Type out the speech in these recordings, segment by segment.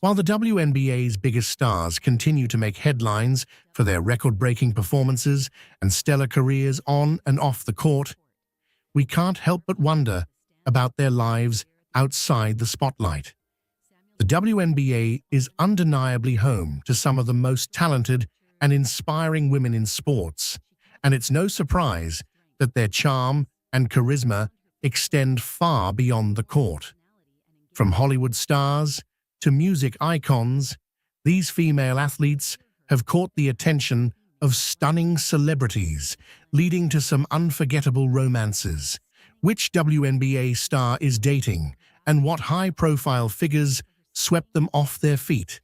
While the WNBA's biggest stars continue to make headlines for their record-breaking performances and stellar careers on and off the court, we can't help but wonder about their lives outside the spotlight. The WNBA is undeniably home to some of the most talented and inspiring women in sports, and it's no surprise that their charm and charisma extend far beyond the court. From Hollywood stars to music icons, these female athletes have caught the attention of stunning celebrities, leading to some unforgettable romances. Which WNBA star is dating, and what high-profile figures swept them off their feet?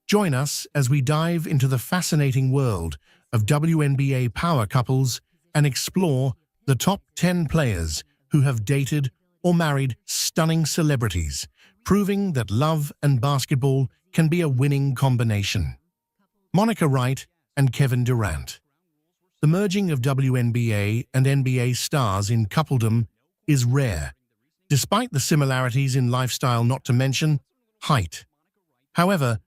Join us as we dive into the fascinating world of WNBA power couples and explore the top 10 players who have dated or married stunning celebrities, proving that love and basketball can be a winning combination. Monica Wright and Kevin Durant. The merging of WNBA and NBA stars in coupledom is rare, despite the similarities in lifestyle, not to mention height. However,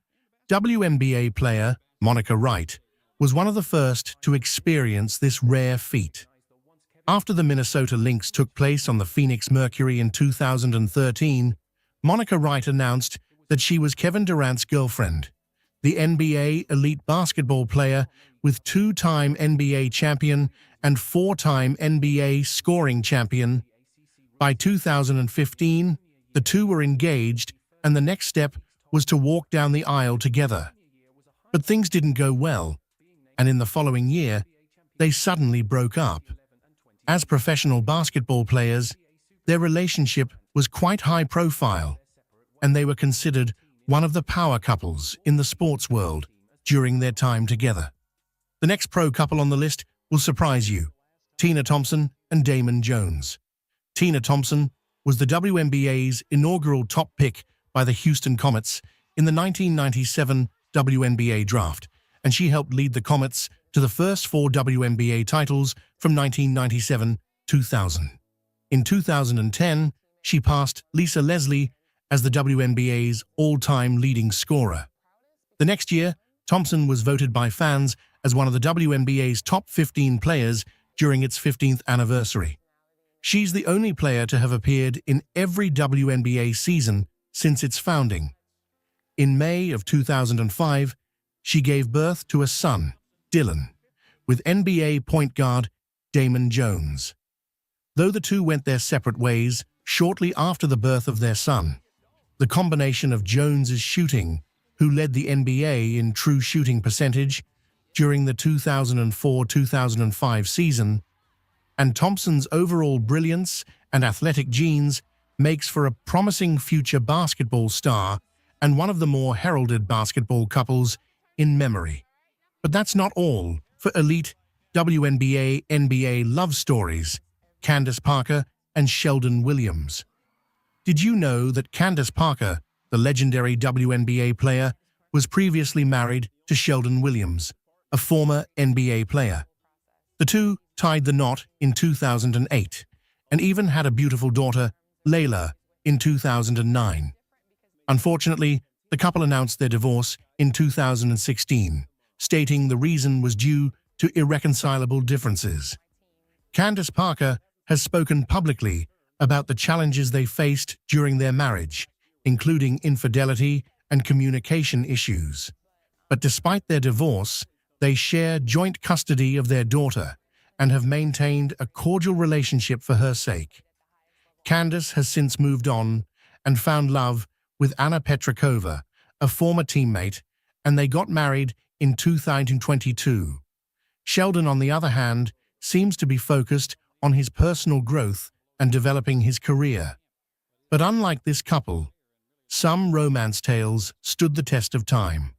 WNBA player Monica Wright was one of the first to experience this rare feat. After the Minnesota Lynx took place on the Phoenix Mercury in 2013, Monica Wright announced that she was Kevin Durant's girlfriend. The NBA elite basketball player with two-time NBA champion and four-time NBA scoring champion. By 2015, the two were engaged, and the next step was to walk down the aisle together. But things didn't go well, and in the following year, they suddenly broke up. As professional basketball players, their relationship was quite high profile, and they were considered one of the power couples in the sports world during their time together. The next pro couple on the list will surprise you: Tina Thompson and Damon Jones. Tina Thompson was the WNBA's inaugural top pick by the Houston Comets in the 1997 WNBA draft, and she helped lead the Comets to the first 4 WNBA titles from 1997-2000. In 2010, she passed Lisa Leslie as the WNBA's all-time leading scorer. The next year, Thompson was voted by fans as one of the WNBA's top 15 players during its 15th anniversary. She's the only player to have appeared in every WNBA season since its founding. In May of 2005, she gave birth to a son, Dylan, with NBA point guard Damon Jones. Though the two went their separate ways shortly after the birth of their son, the combination of Jones's shooting, who led the NBA in true shooting percentage during the 2004-2005 season, and Thompson's overall brilliance and athletic genes makes for a promising future basketball star and one of the more heralded basketball couples in memory. But that's not all for elite WNBA-NBA love stories: Candace Parker and Sheldon Williams. Did you know that Candace Parker, the legendary WNBA player, was previously married to Sheldon Williams, a former NBA player? The two tied the knot in 2008 and even had a beautiful daughter, Layla, in 2009. Unfortunately, the couple announced their divorce in 2016, stating the reason was due to irreconcilable differences. Candace Parker has spoken publicly about the challenges they faced during their marriage, including infidelity and communication issues. But despite their divorce, they share joint custody of their daughter and have maintained a cordial relationship for her sake. Candace has since moved on and found love with Anna Petrakova, a former teammate, and they got married in 2022. Sheldon, on the other hand, seems to be focused on his personal growth and developing his career. But unlike this couple, some romance tales stood the test of time.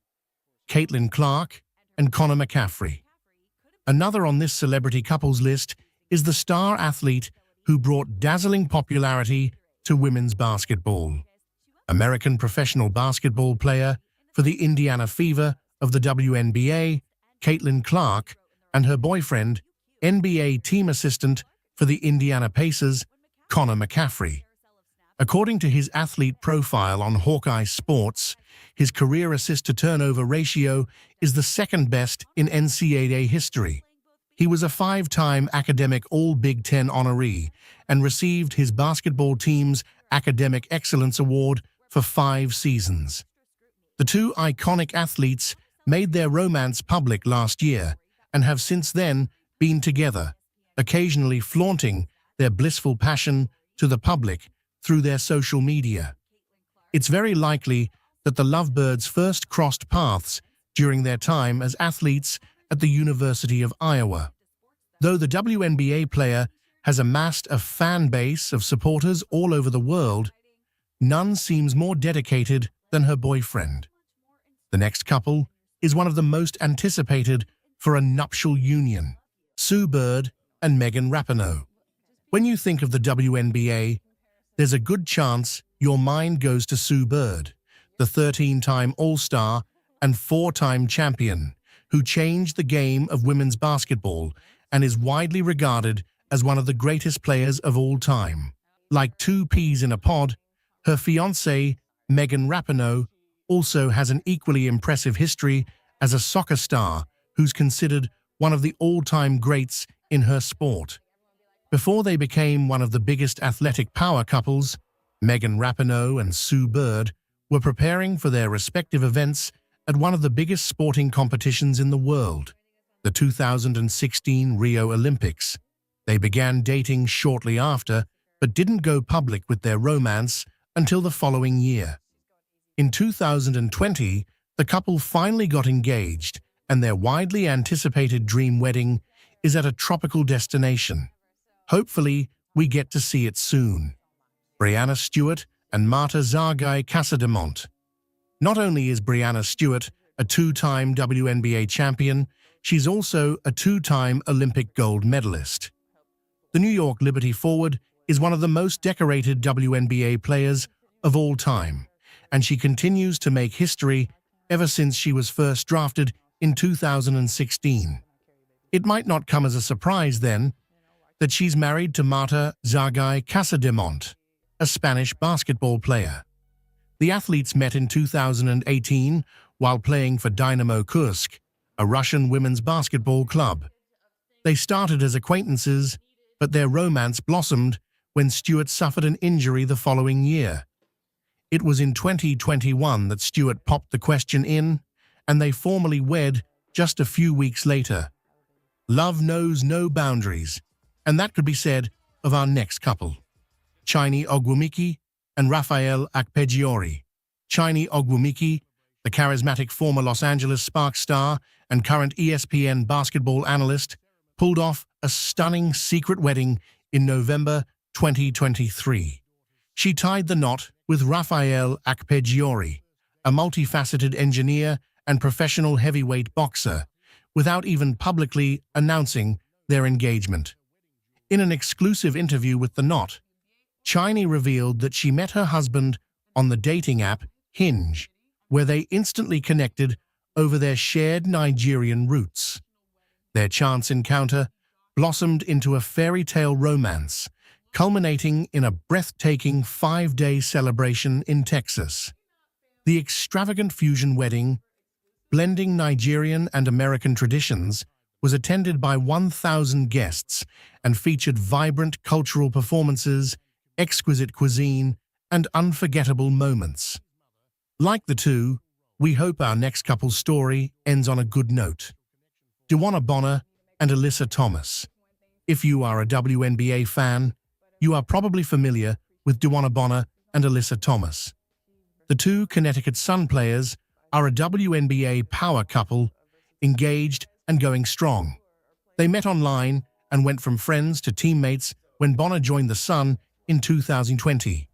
Caitlin Clark and Connor McCaffrey. Another on this celebrity couples list is the star athlete who brought dazzling popularity to women's basketball. American professional basketball player for the Indiana Fever of the WNBA, Caitlin Clark, and her boyfriend, NBA team assistant for the Indiana Pacers, Connor McCaffrey. According to his athlete profile on Hawkeye Sports, his career assist-to-turnover ratio is the second best in NCAA history. He was a five-time academic All-Big Ten honoree and received his basketball team's Academic Excellence Award for 5 seasons. The two iconic athletes made their romance public last year and have since then been together, occasionally flaunting their blissful passion to the public through their social media. It's very likely that the lovebirds first crossed paths during their time as athletes at the University of Iowa. Though the WNBA player has amassed a fan base of supporters all over the world, none seems more dedicated than her boyfriend. The next couple is one of the most anticipated for a nuptial union, Sue Bird and Megan Rapinoe. When you think of the WNBA, there's a good chance your mind goes to Sue Bird, the 13-time All-Star and 4-time champion, who changed the game of women's basketball and is widely regarded as one of the greatest players of all time. Like two peas in a pod, her fiancé, Megan Rapinoe, also has an equally impressive history as a soccer star who's considered one of the all-time greats in her sport. Before they became one of the biggest athletic power couples, Megan Rapinoe and Sue Bird were preparing for their respective events at one of the biggest sporting competitions in the world, the 2016 Rio Olympics. They began dating shortly after, but didn't go public with their romance until the following year. In 2020, the couple finally got engaged, and their widely anticipated dream wedding is at a tropical destination. Hopefully, we get to see it soon. Breanna Stewart and Marta Zargai Casademont. Not only is Breanna Stewart a 2-time WNBA champion, she's also a 2-time Olympic gold medalist. The New York Liberty forward is one of the most decorated WNBA players of all time, and she continues to make history ever since she was first drafted in 2016. It might not come as a surprise, then, that she's married to Marta Zargai Casademont, a Spanish basketball player. The athletes met in 2018 while playing for Dynamo Kursk, a Russian women's basketball club. They started as acquaintances, but their romance blossomed when Stewart suffered an injury the following year. It was in 2021 that Stewart popped the question in, and they formally wed just a few weeks later. Love knows no boundaries, and that could be said of our next couple, Chiny Ogwumike and Rafael Akpegiori. Chiny Ogwumike, the charismatic former Los Angeles Sparks star and current ESPN basketball analyst, pulled off a stunning secret wedding in November 2023. She tied the knot with Rafael Akpegiori, a multifaceted engineer and professional heavyweight boxer, without even publicly announcing their engagement. In an exclusive interview with The Knot, Chiny revealed that she met her husband on the dating app Hinge, where they instantly connected over their shared Nigerian roots. Their chance encounter blossomed into a fairy tale romance, culminating in a breathtaking 5-day celebration in Texas. The extravagant fusion wedding, blending Nigerian and American traditions, was attended by 1,000 guests and featured vibrant cultural performances, exquisite cuisine, and unforgettable moments. Like the two, we hope our next couple's story ends on a good note. DeWanna Bonner and Alyssa Thomas. If you are a WNBA fan, you are probably familiar with DeWanna Bonner and Alyssa Thomas. The two Connecticut Sun players are a WNBA power couple, engaged and going strong. They met online and went from friends to teammates when Bonner joined the Sun in 2020.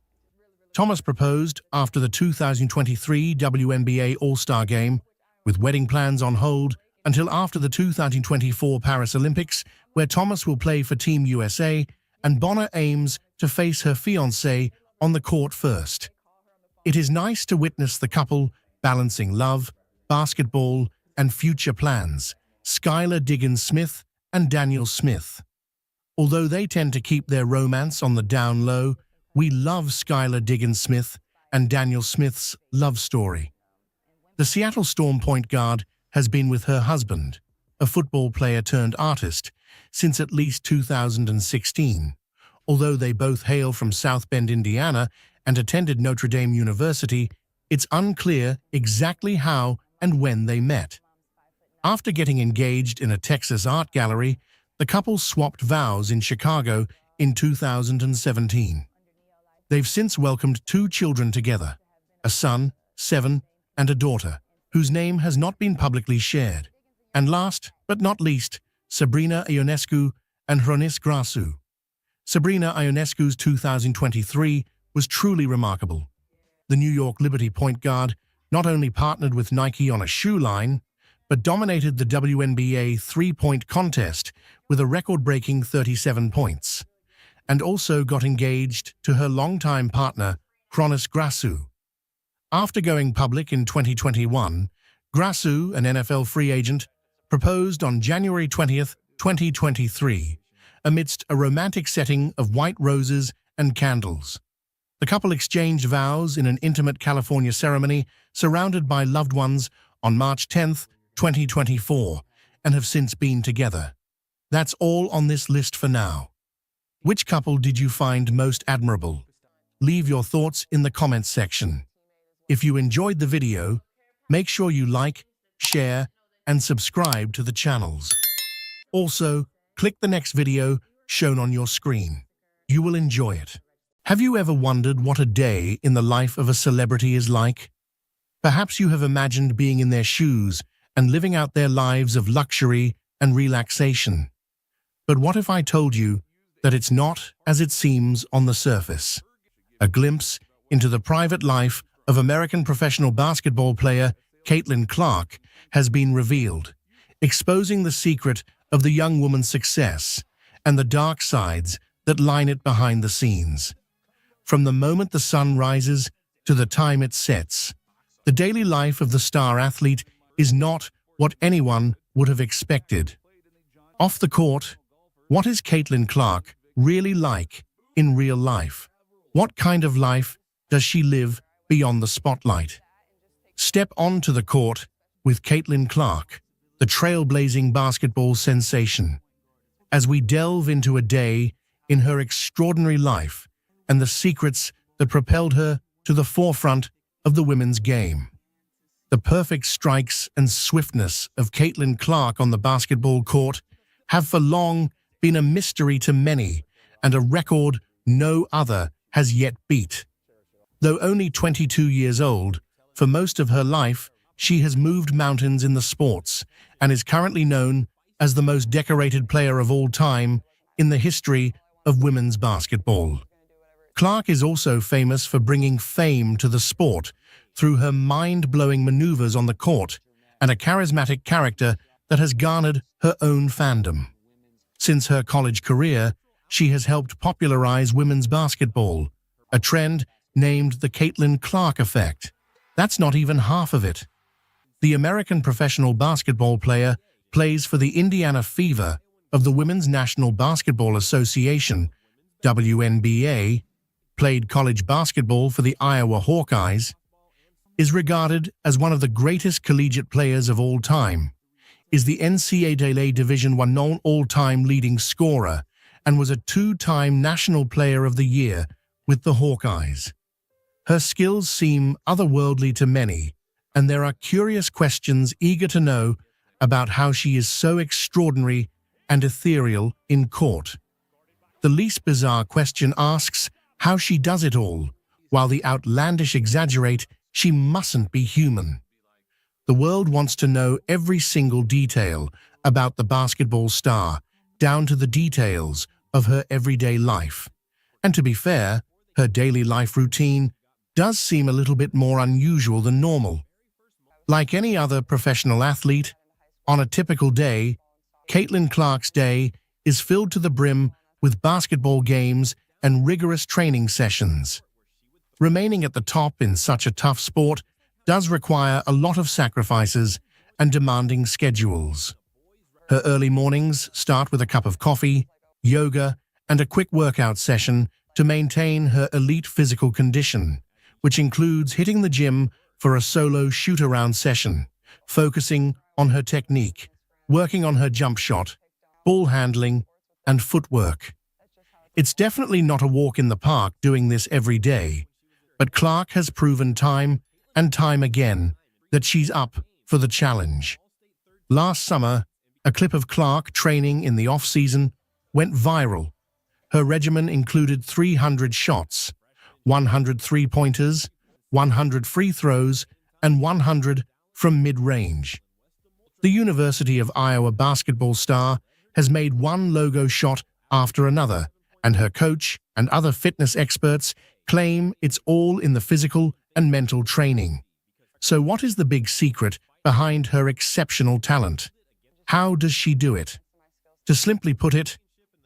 Thomas proposed after the 2023 WNBA All-Star Game, with wedding plans on hold until after the 2024 Paris Olympics, where Thomas will play for Team USA and Bonner aims to face her fiancé on the court first. It is nice to witness the couple balancing love, basketball, and future plans, Skylar Diggins-Smith and Daniel Smith. Although they tend to keep their romance on the down low, We love Skylar Diggins-Smith and Daniel Smith's love story. The Seattle Storm point guard has been with her husband, a football player turned artist, since at least 2016. Although they both hail from South Bend, Indiana, and attended Notre Dame University, it's unclear exactly how and when they met. After getting engaged in a Texas art gallery, the couple swapped vows in Chicago in 2017. They've since welcomed 2 children together, a son, 7, and a daughter, whose name has not been publicly shared. And last but not least, Sabrina Ionescu and Hronis Grasu. Sabrina Ionescu's 2023 was truly remarkable. The New York Liberty point guard not only partnered with Nike on a shoe line, but dominated the WNBA three-point contest with a record-breaking 37 points, and also got engaged to her longtime partner, Hronis Grasu. After going public in 2021, Grasu, an NFL free agent, proposed on January 20, 2023, amidst a romantic setting of white roses and candles. The couple exchanged vows in an intimate California ceremony surrounded by loved ones on March 10, 2024, and have since been together. That's all on this list for now. Which couple did you find most admirable? Leave your thoughts in the comments section. If you enjoyed the video, make sure you like, share, and subscribe to the channels. Also, click the next video shown on your screen. You will enjoy it. Have you ever wondered what a day in the life of a celebrity is like? Perhaps you have imagined being in their shoes and living out their lives of luxury and relaxation. But what if I told you that it's not as it seems on the surface? A glimpse into the private life of American professional basketball player Caitlin Clark has been revealed, exposing the secret of the young woman's success and the dark sides that line it behind the scenes. From the moment the sun rises to the time it sets, the daily life of the star athlete is not what anyone would have expected. Off the court, what is Caitlin Clark really like in real life? What kind of life does she live beyond the spotlight? Step onto the court with Caitlin Clark, the trailblazing basketball sensation, as we delve into a day in her extraordinary life and the secrets that propelled her to the forefront of the women's game. The perfect strikes and swiftness of Caitlin Clark on the basketball court have for long been a mystery to many and a record no other has yet beat. Though only 22 years old, for most of her life, she has moved mountains in the sports and is currently known as the most decorated player of all time in the history of women's basketball. Clark is also famous for bringing fame to the sport through her mind-blowing maneuvers on the court and a charismatic character that has garnered her own fandom. Since her college career, she has helped popularize women's basketball, a trend named the Caitlin Clark effect. That's not even half of it. The American professional basketball player plays for the Indiana Fever of the Women's National Basketball Association, WNBA, played college basketball for the Iowa Hawkeyes, is regarded as one of the greatest collegiate players of all time, is the NCAA Division I all-time leading scorer, and was a 2-time National Player of the Year with the Hawkeyes. Her skills seem otherworldly to many, and there are curious questions eager to know about how she is so extraordinary and ethereal in court. The least bizarre question asks how she does it all, while the outlandish exaggerate she mustn't be human. The world wants to know every single detail about the basketball star, down to the details of her everyday life. And to be fair, her daily life routine does seem a little bit more unusual than normal. Like any other professional athlete, on a typical day, Caitlin Clark's day is filled to the brim with basketball games and rigorous training sessions. Remaining at the top in such a tough sport does require a lot of sacrifices and demanding schedules. Her early mornings start with a cup of coffee, yoga, and a quick workout session to maintain her elite physical condition, which includes hitting the gym for a solo shoot-around session, focusing on her technique, working on her jump shot, ball handling, and footwork. It's definitely not a walk in the park doing this every day, but Clark has proven time and time again that she's up for the challenge. Last summer, a clip of Clark training in the off-season went viral. Her regimen included 300 shots, 100 three-pointers, 100 free throws, and 100 from mid-range. The University of Iowa basketball star has made one logo shot after another, and her coach and other fitness experts claim it's all in the physical and mental training. So what is the big secret behind her exceptional talent? How does she do it? To simply put it,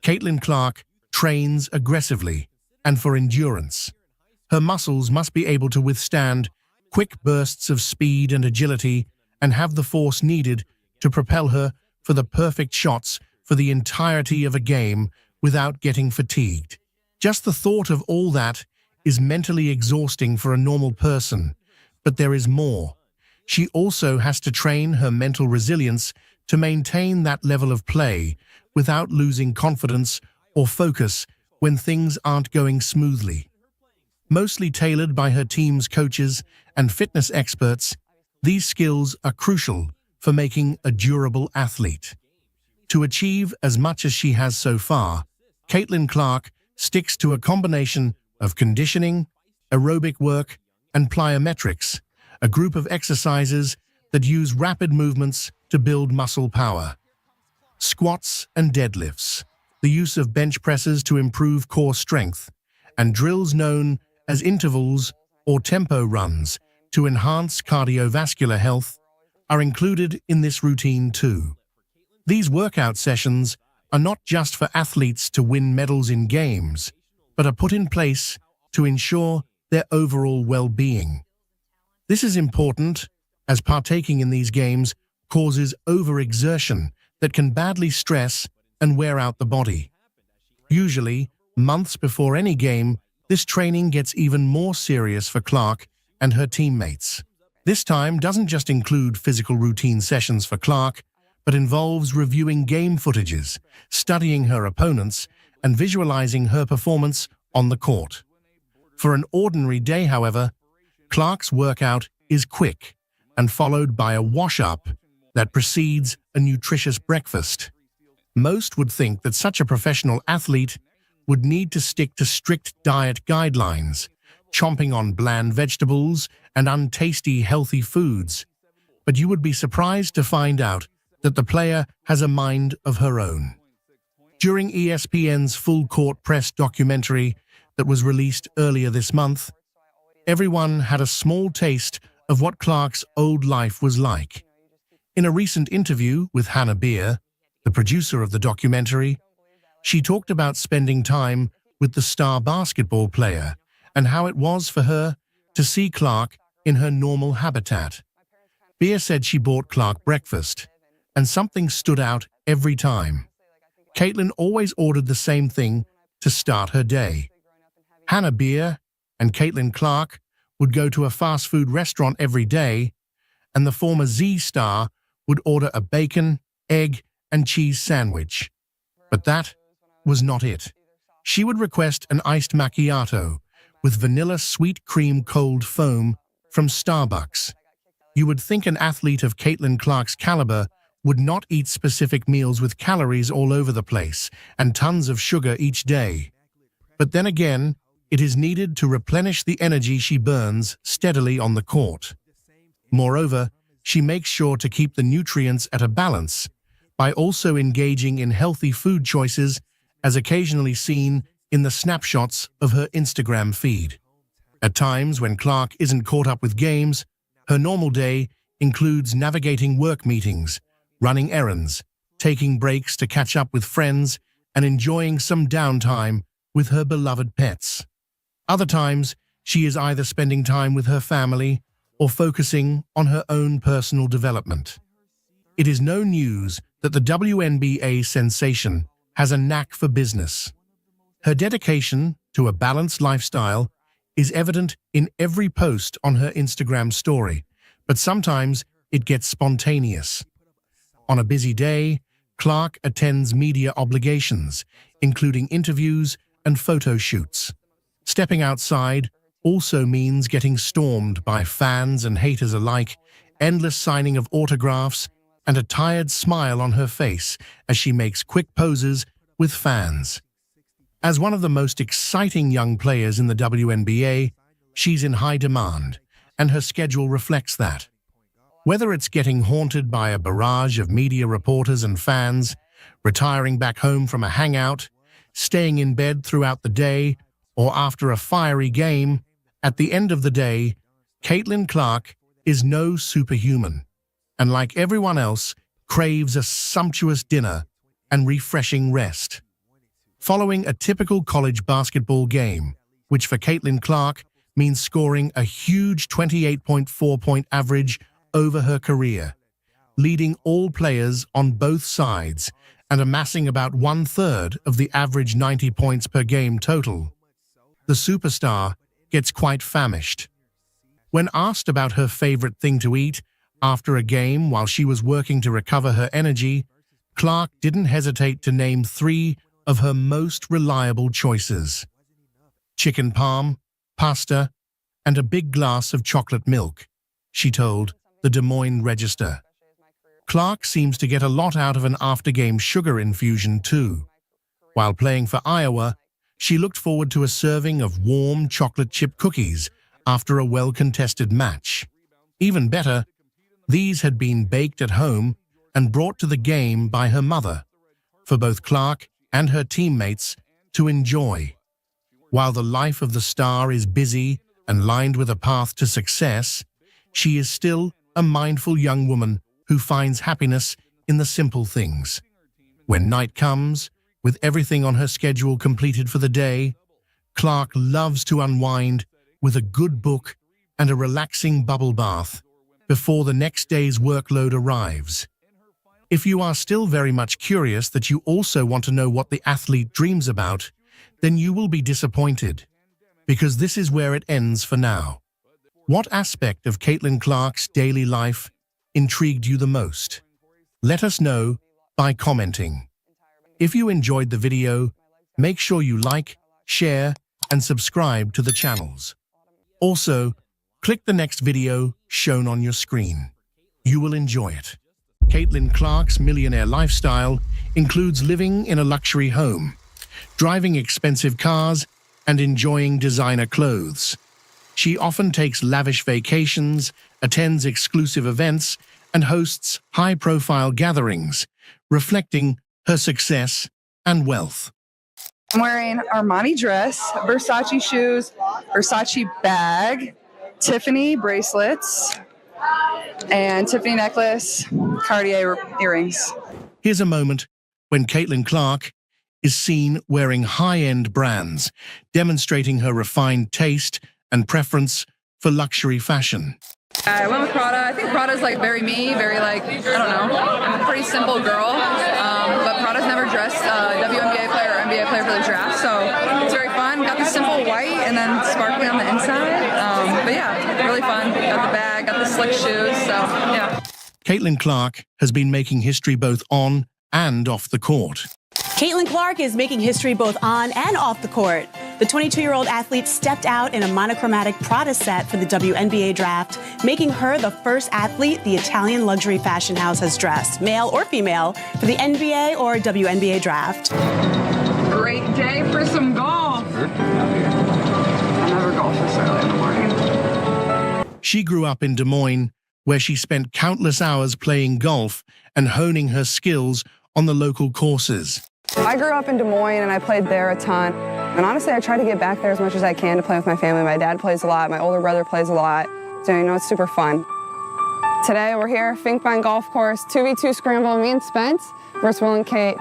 Caitlin Clark trains aggressively and for endurance. Her muscles must be able to withstand quick bursts of speed and agility and have the force needed to propel her for the perfect shots for the entirety of a game without getting fatigued. Just the thought of all that is mentally exhausting for a normal person, but there is more. She also has to train her mental resilience to maintain that level of play without losing confidence or focus when things aren't going smoothly. Mostly tailored by her team's coaches and fitness experts, these skills are crucial for making a durable athlete. To achieve as much as she has so far, Caitlin Clark sticks to a combination of conditioning, aerobic work, and plyometrics, a group of exercises that use rapid movements to build muscle power. Squats and deadlifts, the use of bench presses to improve core strength, and drills known as intervals or tempo runs to enhance cardiovascular health are included in this routine too. These workout sessions are not just for athletes to win medals in games, but are put in place to ensure their overall well-being. This is important as partaking in these games causes overexertion that can badly stress and wear out the body. Usually, months before any game, this training gets even more serious for Clark and her teammates. This time doesn't just include physical routine sessions for Clark, but involves reviewing game footages, studying her opponents, and visualizing her performance on the court. For an ordinary day, however, Clark's workout is quick and followed by a wash-up that precedes a nutritious breakfast. Most would think that such a professional athlete would need to stick to strict diet guidelines, chomping on bland vegetables and untasty healthy foods. But you would be surprised to find out that the player has a mind of her own. During ESPN's Full Court Press documentary that was released earlier this month, everyone had a small taste of what Clark's old life was like. In a recent interview with Hannah Beer, the producer of the documentary, she talked about spending time with the star basketball player and how it was for her to see Clark in her normal habitat. Beer said she bought Clark breakfast, and something stood out every time. Caitlin always ordered the same thing to start her day. Hannah Beer and Caitlin Clark would go to a fast food restaurant every day, and the former Z star would order a bacon, egg, and cheese sandwich. But that was not it. She would request an iced macchiato with vanilla sweet cream cold foam from Starbucks. You would think an athlete of Caitlin Clark's caliber would not eat specific meals with calories all over the place and tons of sugar each day. But then again, it is needed to replenish the energy she burns steadily on the court. Moreover, she makes sure to keep the nutrients at a balance by also engaging in healthy food choices, as occasionally seen in the snapshots of her Instagram feed. At times when Clark isn't caught up with games, her normal day includes navigating work meetings, running errands, taking breaks to catch up with friends, and enjoying some downtime with her beloved pets. Other times, she is either spending time with her family or focusing on her own personal development. It is no news that the WNBA sensation has a knack for business. Her dedication to a balanced lifestyle is evident in every post on her Instagram story, but sometimes it gets spontaneous. On a busy day, Clark attends media obligations, including interviews and photo shoots. Stepping outside also means getting stormed by fans and haters alike, endless signing of autographs, and a tired smile on her face as she makes quick poses with fans. As one of the most exciting young players in the WNBA, she's in high demand, and her schedule reflects that. Whether it's getting haunted by a barrage of media reporters and fans, retiring back home from a hangout, staying in bed throughout the day, or after a fiery game, at the end of the day, Caitlin Clark is no superhuman, and like everyone else, craves a sumptuous dinner and refreshing rest. Following a typical college basketball game, which for Caitlin Clark means scoring a huge 28.4-point average over her career, leading all players on both sides and amassing about 1/3 of the average 90 points per game total, the superstar gets quite famished. When asked about her favorite thing to eat after a game while she was working to recover her energy, Clark didn't hesitate to name 3 of her most reliable choices: chicken parm, pasta, and a big glass of chocolate milk, she told the Des Moines Register. Clark seems to get a lot out of an after-game sugar infusion too. While playing for Iowa, she looked forward to a serving of warm chocolate chip cookies after a well-contested match. Even better, these had been baked at home and brought to the game by her mother, for both Clark and her teammates to enjoy. While the life of the star is busy and lined with a path to success, she is still a mindful young woman who finds happiness in the simple things. When night comes, with everything on her schedule completed for the day, Clark loves to unwind with a good book and a relaxing bubble bath before the next day's workload arrives. If you are still very much curious that you also want to know what the athlete dreams about, then you will be disappointed, because this is where it ends for now. What aspect of Caitlin Clark's daily life intrigued you the most? Let us know by commenting. If you enjoyed the video, make sure you like, share, and subscribe to the channels. Also, click the next video shown on your screen. You will enjoy it. Caitlin Clark's millionaire lifestyle includes living in a luxury home, driving expensive cars, and enjoying designer clothes. She often takes lavish vacations, attends exclusive events, and hosts high-profile gatherings, reflecting her success and wealth. I'm wearing Armani dress, Versace shoes, Versace bag, Tiffany bracelets, and Tiffany necklace, Cartier earrings. Here's a moment when Caitlin Clark is seen wearing high-end brands, demonstrating her refined taste and preference for luxury fashion. I went with Prada. I think Prada's like very me, very like, I don't know. I'm a pretty simple girl, but Prada's never dressed a WNBA player or NBA player for the draft, so it's very fun. Got the simple white and then sparkly on the inside. But yeah, really fun. Got the bag, got the slick shoes, so yeah. Caitlin Clark has been making history both on and off the court. Caitlin Clark is making history both on and off the court. The 22-year-old athlete stepped out in a monochromatic Prada set for the WNBA draft, making her the first athlete the Italian luxury fashion house has dressed, male or female, for the NBA or WNBA draft. Great day for some golf. I never golf this early in the morning. She grew up in Des Moines, where she spent countless hours playing golf and honing her skills on the local courses. I grew up in Des Moines and I played there a ton. And honestly, I try to get back there as much as I can to play with my family. My dad plays a lot, my older brother plays a lot. So, you know, it's super fun. Today we're here, Finkbine Golf Course, 2v2 scramble, me and Spence versus Will and Kate.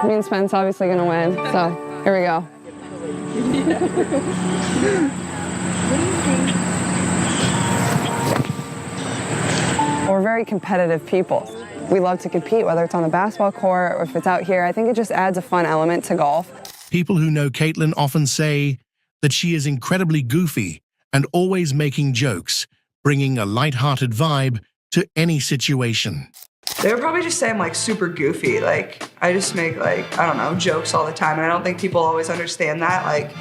Me and Spence obviously gonna win, so here we go. We're very competitive people. We love to compete, whether it's on the basketball court or if it's out here. I think it just adds a fun element to golf. People who know Caitlin often say that she is incredibly goofy and always making jokes, bringing a lighthearted vibe to any situation. They would probably just say I'm like super goofy. Like I just make like, I don't know, jokes all the time. And I don't think people always understand that. Like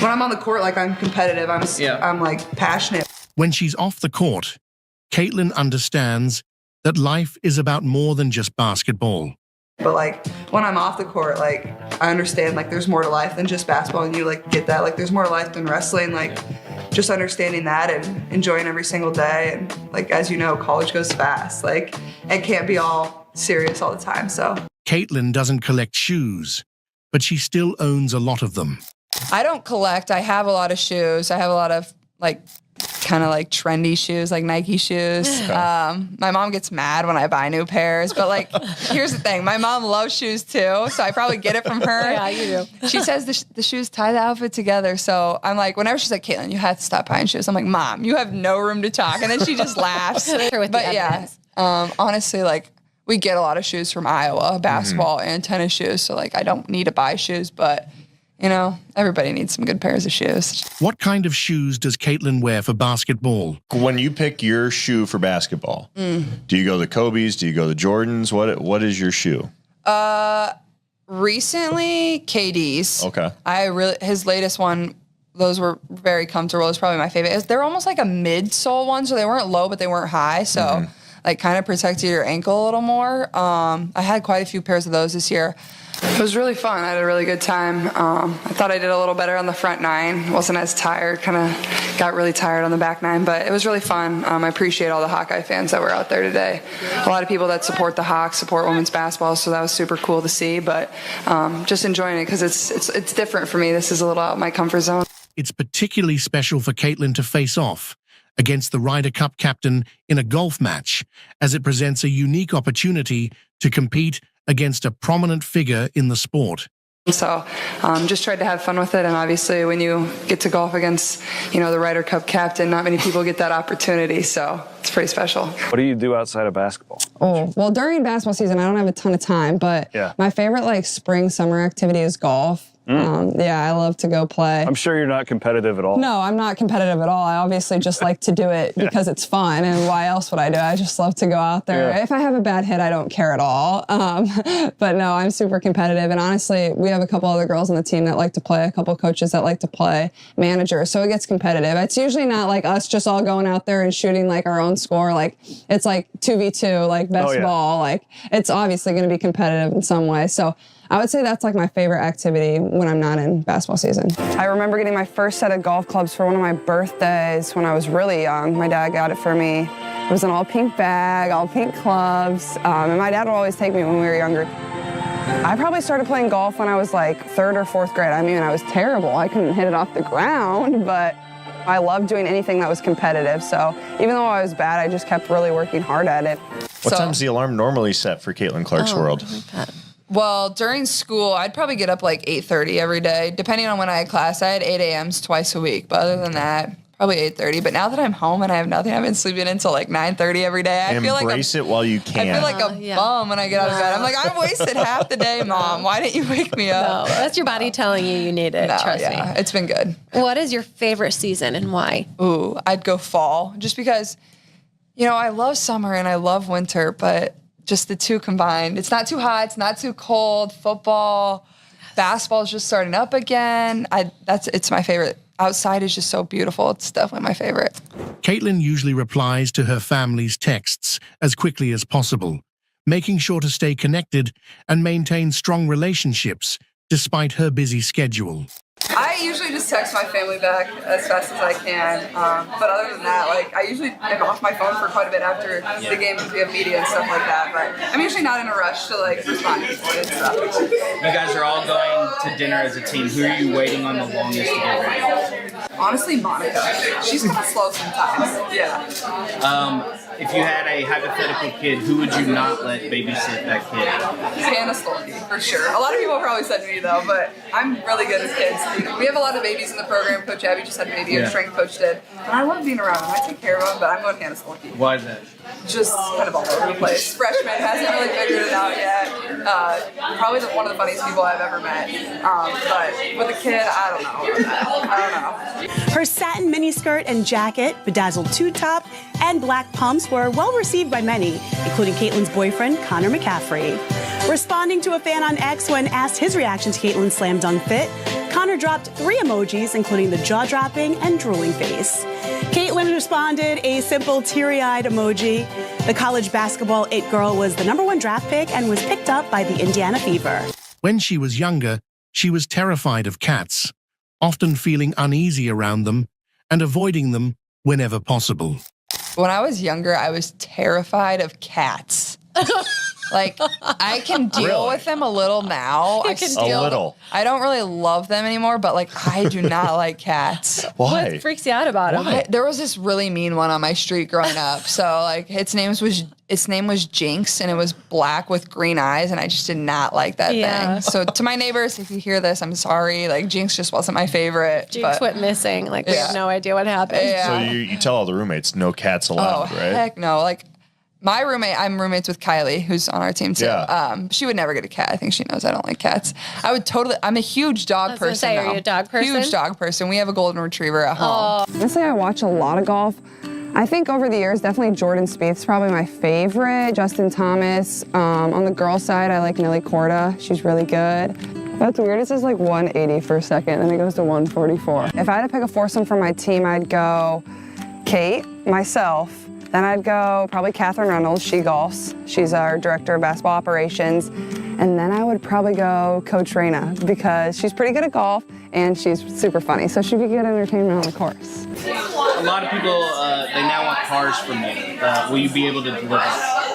when I'm on the court, like I'm competitive. I'm like passionate. When she's off the court, Caitlin understands that life is about more than just basketball. But like when I'm off the court, like I understand like there's more to life than just basketball, and you like get that. Like there's more to life than wrestling. Like just understanding that and enjoying every single day. And like as you know, college goes fast. Like it can't be all serious all the time. So Caitlin doesn't collect shoes, but she still owns a lot of them. I don't collect. I have a lot of shoes. I have a lot of like kind of like trendy shoes, like Nike shoes. My mom gets mad when I buy new pairs, but like, here's the thing. My mom loves shoes too, so I probably get it from her. Yeah, you do. She says the shoes tie the outfit together. So I'm like, whenever she's like, Caitlin, you have to stop buying shoes. I'm like, Mom, you have no room to talk. And then she just laughs. But yeah, honestly, like we get a lot of shoes from Iowa, basketball and tennis shoes. So like, I don't need to buy shoes, but you know, everybody needs some good pairs of shoes. What kind of shoes does Caitlin wear for basketball? When you pick your shoe for basketball, do you go the Kobe's? Do you go the Jordans? What is your shoe? Recently, KD's. Okay. His latest one, those were very comfortable. It's probably my favorite. They're almost like a midsole one, so they weren't low, but they weren't high. So like kind of protected your ankle a little more. I had quite a few pairs of those this year. It was really fun. I had a really good time. I thought I did a little better on the front nine. Wasn't as tired, kind of got really tired on the back nine, but it was really fun. I appreciate all the Hawkeye fans that were out there today. A lot of people that support the Hawks, support women's basketball, so that was super cool to see, but just enjoying it because it's different for me. This is a little out of my comfort zone. It's particularly special for Caitlin to face off against the Ryder Cup captain in a golf match, as it presents a unique opportunity to compete against a prominent figure in the sport. So just tried to have fun with it, and obviously when you get to golf against, you know, the Ryder Cup captain, not many people get that opportunity, so it's pretty special. What do you do outside of basketball? Oh, well, during basketball season, I don't have a ton of time, but my favorite like spring, summer activity is golf. Yeah, I love to go play. I'm sure you're not competitive at all. No, I'm not competitive at all. I obviously just like to do it because it's fun, and why else would I do it? I just love to go out there. Yeah. If I have a bad hit, I don't care at all. But no, I'm super competitive, and honestly, we have a couple other girls on the team that like to play, a couple coaches that like to play, managers, so it gets competitive. It's usually not like us just all going out there and shooting like our own score. Like it's like 2v2, like best ball. Like it's obviously going to be competitive in some way. So I would say that's like my favorite activity when I'm not in basketball season. I remember getting my first set of golf clubs for one of my birthdays when I was really young. My dad got it for me. It was an all pink bag, all pink clubs, and my dad would always take me when we were younger. I probably started playing golf when I was like 3rd or 4th grade. I mean, I was terrible. I couldn't hit it off the ground, but I loved doing anything that was competitive. So even though I was bad, I just kept really working hard at it. What time's the alarm normally set for Caitlin Clark's world? Well, during school, I'd probably get up like 8:30 every day. Depending on when I had class, I had 8 a.m.s twice a week. But other than that, probably 8:30. But now that I'm home and I have nothing, I've been sleeping until like 9:30 every day. I feel like embrace it while you can. I feel like a bum when I get out of bed. I'm like, I wasted half the day, Mom. Why didn't you wake me up? No, that's your body telling you need it. Trust me. It's been good. What is your favorite season and why? Ooh, I'd go fall. Just because, you know, I love summer and I love winter, but just the two combined. It's not too hot, it's not too cold. Football, basketball is just starting up again. It's my favorite. Outside is just so beautiful. It's definitely my favorite. Caitlin usually replies to her family's texts as quickly as possible, making sure to stay connected and maintain strong relationships despite her busy schedule. I usually just text my family back as fast as I can. But other than that, like I usually am off my phone for quite a bit after the game because we have media and stuff like that. But I'm usually not in a rush to like respond to people and stuff. You guys are all going to dinner as a team. Who are you waiting on the longest to get ready? Honestly, Monica. She's kind of slow sometimes. Yeah. if you had a hypothetical kid, who would you not let babysit that kid? Hannah Stolke, for sure. A lot of people probably said me though, but I'm really good with kids. We have a lot of babies in the program. Coach Abby just had a baby, our strength coach did. And I love being around them. I take care of them, but I'm going Hannah Stolke. Why is that? Just kind of all over the place. Freshman, hasn't really figured it out yet. Probably one of the funniest people I've ever met. But with a kid, I don't know. Her satin miniskirt and jacket, bedazzled two-top, and black pumps were well received by many, including Caitlin's boyfriend, Connor McCaffrey. Responding to a fan on X when asked his reaction to Caitlin's slam dunk fit, Connor dropped 3 emojis, including the jaw-dropping and drooling face. Caitlin responded a simple teary-eyed emoji. The college basketball it girl was the #1 draft pick and was picked up by the Indiana Fever. When she was younger, she was terrified of cats, often feeling uneasy around them and avoiding them whenever possible. When I was younger, I was terrified of cats. Like, I can deal with them a little now. You can deal. A little. I don't really love them anymore, but like, I do not like cats. Why? What freaks you out about him? There was this really mean one on my street growing up. So like, its name was Jinx, and it was black with green eyes, and I just did not like that thing. So to my neighbors, if you hear this, I'm sorry. Like, Jinx just wasn't my favorite. Jinx went missing. Like, we have no idea what happened. Yeah. So you tell all the roommates, no cats allowed, Oh, right? heck no. Like, my roommate, I'm roommates with Kylie, who's on our team too. Yeah. She would never get a cat. I think she knows I don't like cats. I'm a huge dog person. Say, now. are you a dog person? Huge dog person. We have a golden retriever at home. Honestly, I watch a lot of golf. I think over the years, definitely Jordan Spieth's probably my favorite. Justin Thomas. On the girl side, I like Nelly Korda. She's really good. That's weird. It says like 180 for a second, and it goes to 144. If I had to pick a foursome for my team, I'd go Kate, myself. Then I'd go probably Catherine Reynolds. She golfs. She's our director of basketball operations. And then I would probably go Coach Reina because she's pretty good at golf and she's super funny. So she'd be good entertainment on the course. A lot of people, they now want cars from you. Will you be able to deliver?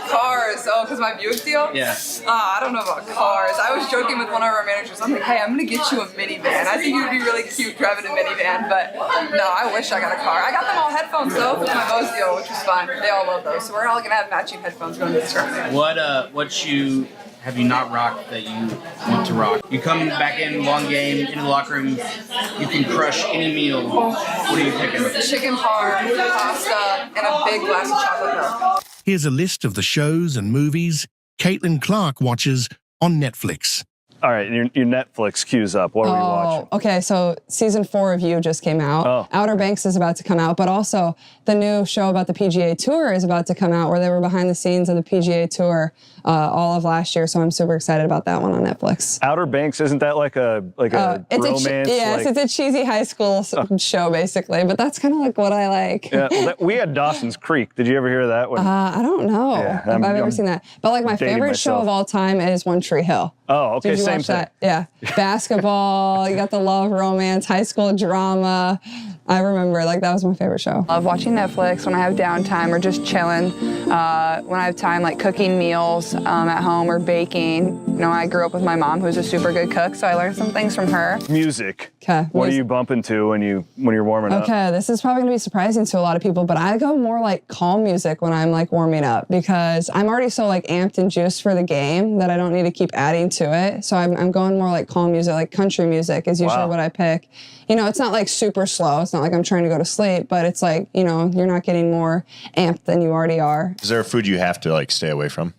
Cars. Oh, because my Buick deal? Yeah. I don't know about cars. I was joking with one of our managers. I'm like, hey, I'm going to get you a minivan. I think you'd be really cute driving a minivan, but no, I wish I got a car. I got them all headphones, though, with my Bose deal, which was fun. They all love those. So we're all going to have matching headphones going to the tournament. What shoe have you not rocked that you want to rock? You come back in, long game, into the locker room, you can crush any meal. What are you picking? Chicken parm, pasta, and a big glass of chocolate milk. Here's a list of the shows and movies Caitlin Clark watches on Netflix. All right, your Netflix queues up. What are we watching? Okay, so season 4 of You just came out. Oh. Outer Banks is about to come out, but also the new show about the PGA Tour is about to come out, where they were behind the scenes of the PGA Tour all of last year. So I'm super excited about that one on Netflix. Outer Banks, isn't that like a romance? Yes, it's a cheesy high school show basically, but that's kind of like what I like. Yeah, well, we had Dawson's Creek. Did you ever hear that one? I don't know if I've ever seen that, but like my dating favorite show myself. of all time is One Tree Hill. Oh, okay, Did you same watch thing. that? Yeah, basketball. You got the love, romance, high school drama. I remember, like, that was my favorite show. Love watching Netflix when I have downtime or just chilling. When I have time, like cooking meals at home or baking. You know, I grew up with my mom, who's a super good cook, so I learned some things from her. Music. Okay. What are you bumping to when you're warming up? Okay, this is probably gonna be surprising to a lot of people, but I go more like calm music when I'm like warming up because I'm already so like amped and juiced for the game that I don't need to keep adding to it. So I'm going more like calm music, like country music is usually what I pick. You know, it's not like super slow. It's not like I'm trying to go to sleep, but it's like, you know, you're not getting more amped than you already are. Is there a food you have to like stay away from?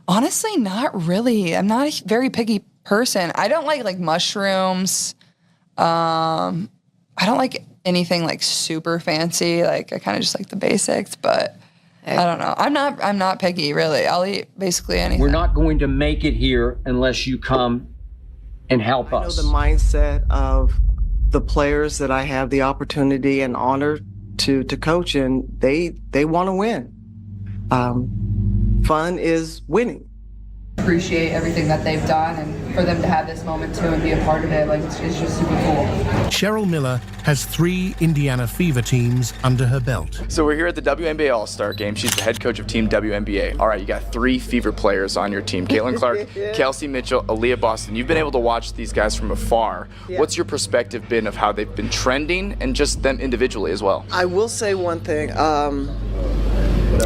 Honestly, not really. I'm not a very picky person. I don't like mushrooms. I don't like anything like super fancy. Like I kind of just like the basics, but I don't know. I'm not picky really. I'll eat basically anything. We're not going to make it here unless you come and help us. I know the mindset of the players that I have the opportunity and honor to coach, and they want to win. Fun is winning. Appreciate everything that they've done, and for them to have this moment too and be a part of it, like it's just super cool. Cheryl Miller has 3 Indiana Fever teams under her belt. So we're here at the WNBA All-Star Game. She's the head coach of Team WNBA. All right, you got 3 Fever players on your team. Caitlin Clark, Kelsey Mitchell, Aaliyah Boston. You've been able to watch these guys from afar. Yeah. What's your perspective been of how they've been trending and just them individually as well? I will say one thing.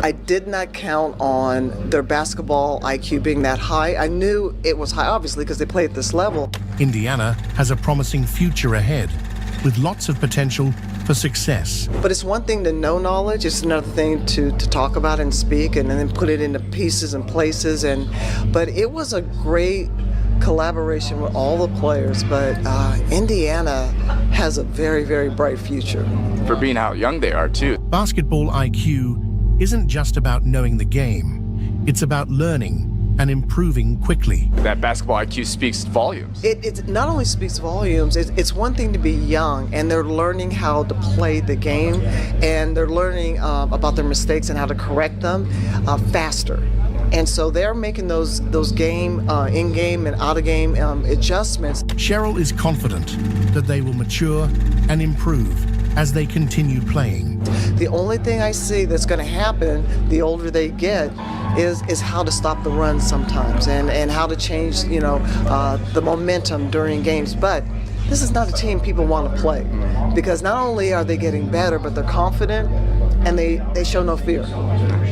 I did not count on their basketball IQ being that high. I knew it was high, obviously, because they play at this level. Indiana has a promising future ahead, with lots of potential for success. But it's one thing to know knowledge, it's another thing to talk about and speak and then put it into pieces and places. But it was a great collaboration with all the players, but Indiana has a very, very bright future. For being how young they are, too. Basketball IQ isn't just about knowing the game. It's about learning and improving quickly. That basketball IQ speaks volumes. It not only speaks volumes, it's one thing to be young and they're learning how to play the game and they're learning about their mistakes and how to correct them faster. And so they're making those game, in-game and out-of-game adjustments. Cheryl is confident that they will mature and improve as they continue playing. The only thing I see that's going to happen the older they get is how to stop the run sometimes and how to change, the momentum during games. But this is not a team people want to play because not only are they getting better, but they're confident and they show no fear.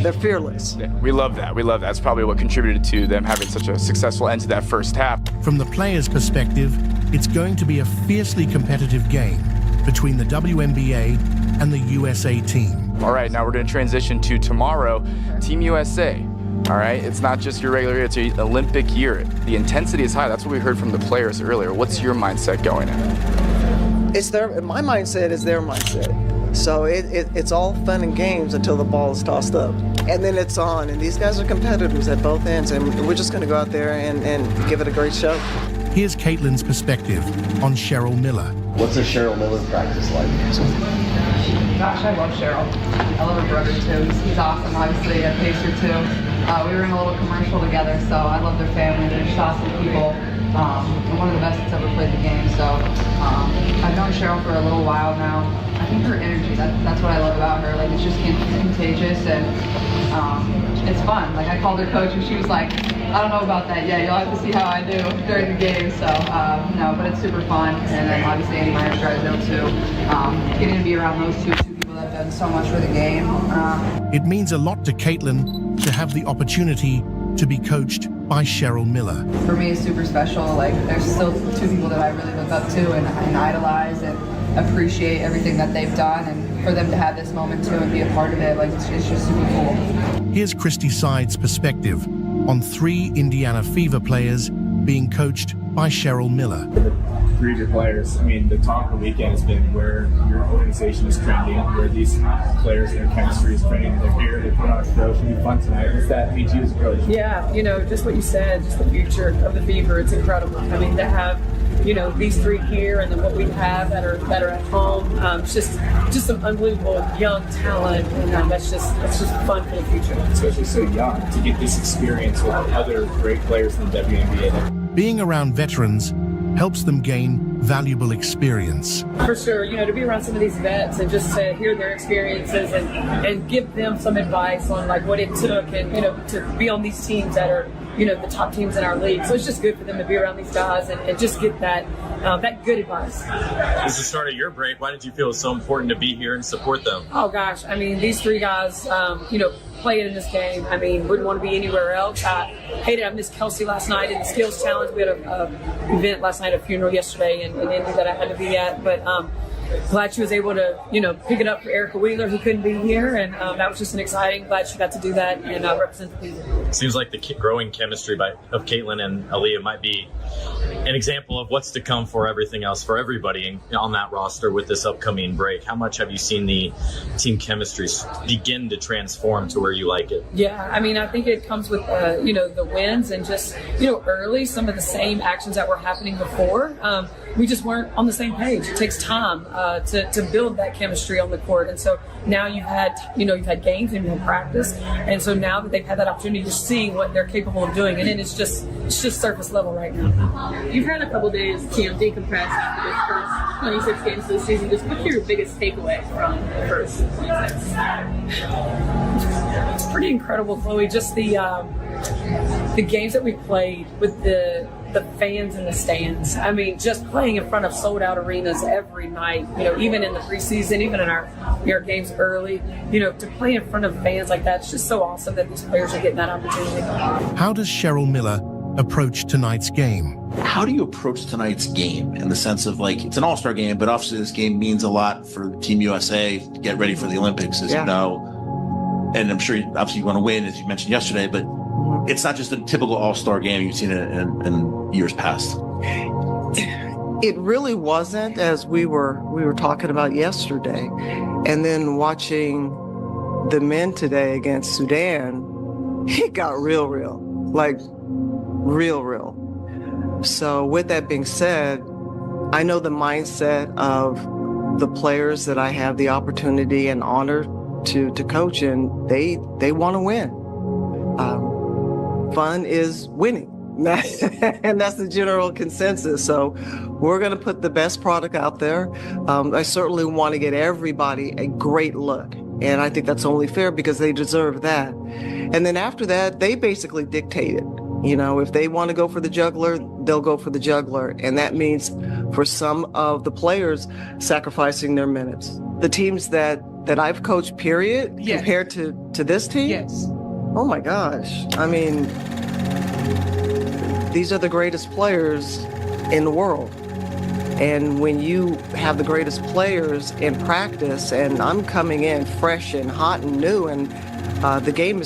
They're fearless. Yeah, we love that. That's probably what contributed to them having such a successful end to that first half. From the players' perspective, it's going to be a fiercely competitive game between the WNBA and the USA team. All right, now we're going to transition to tomorrow, Team USA. All right, it's not just your regular year, it's an Olympic year. The intensity is high. That's what we heard from the players earlier. What's your mindset going in? My mindset is their mindset. So it's all fun and games until the ball is tossed up. And then it's on. And these guys are competitors at both ends. And we're just going to go out there and give it a great show. Here's Caitlin's perspective on Cheryl Miller. What's a Cheryl Miller practice like? Gosh, I love Cheryl. I love her brother too. He's awesome, obviously, a Pacer too. We were in a little commercial together, so I love their family. They're just awesome people. And one of the best that's ever played the game. So I've known Cheryl for a little while now. I think her energy, that's what I love about her. Like, it's just contagious and it's fun. Like, I called her coach and she was like, I don't know about that yet. You'll have to see how I do during the game. So, no, but it's super fun. And then obviously Annie Myers Drysdale too. Getting to be around those two people that have done so much for the game. It means a lot to Caitlin to have the opportunity to be coached by Cheryl Miller. For me, it's super special. Like, there's still two people that I really look up to and idolize and appreciate everything that they've done, and for them to have this moment too and be a part of it, like, it's just super cool. Here's Christy Side's perspective on 3 Indiana Fever players being coached by Cheryl Miller. 3 of your players, I mean, the talk of the weekend has been where your organization is trending, where these players and their chemistry is trending. They're here, they put on a show, should be fun tonight. What's that mean to you as a coach? Yeah, just what you said, just the future of the Fever, it's incredible. I mean, to have these 3 here and then what we have that are at home, it's just some unbelievable young talent, and that's just fun for the future. Especially so young, to get this experience with other great players in the WNBA. Being around veterans helps them gain valuable experience. For sure, to be around some of these vets and just to hear their experiences and give them some advice on like what it took and to be on these teams that are the top teams in our league. So it's just good for them to be around these guys and just get that good advice. This is the start of your break. Why did you feel it was so important to be here and support them? Oh gosh, I mean, these 3 guys, playing in this game, I mean, wouldn't want to be anywhere else. I missed Kelsey last night in the skills challenge. We had an event last night, a funeral yesterday in Indy that I had to be at, but glad she was able to, pick it up for Erica Wheeler, who couldn't be here, and that was just an exciting. Glad she got to do that and represent the people. Seems like the growing chemistry of Caitlin and Aaliyah might be an example of what's to come for everything else for everybody on that roster with this upcoming break. How much have you seen the team chemistry begin to transform to where you like it? Yeah, I mean, I think it comes with the wins and just early some of the same actions that were happening before. We just weren't on the same page. It takes time to build that chemistry on the court, and so now you've had games and you've had practice, and so now that they've had that opportunity, you're seeing what they're capable of doing, and then it's just surface level right now. You've had a couple days to decompress after this first 26 games this season. Just what's your biggest takeaway from the first 26? It's pretty incredible, Chloe. Just the games that we played with the the fans in the stands. I mean, just playing in front of sold out arenas every night, even in the preseason, even in our games early, to play in front of fans like that, it's just so awesome that these players are getting that opportunity. How does Cheryl Miller approach tonight's game? How do you approach tonight's game in the sense of it's an all-star game, but obviously this game means a lot for Team USA to get ready for the Olympics, as you know. And I'm sure obviously you want to win, as you mentioned yesterday, but it's not just a typical all-star game you've seen in years past. It really wasn't, as we were talking about yesterday. And then watching the men today against Sudan, it got real. So with that being said, I know the mindset of the players that I have the opportunity and honor to coach, and they want to win. Fun is winning. And that's the general consensus. So we're going to put the best product out there. I certainly want to get everybody a great look. And I think that's only fair because they deserve that. And then after that, they basically dictate it. If they want to go for the juggler, they'll go for the juggler. And that means for some of the players sacrificing their minutes. The teams that I've coached, period, compared to this team? Yes. Oh my gosh. I mean, these are the greatest players in the world. And when you have the greatest players in practice, and I'm coming in fresh and hot and new, and the game is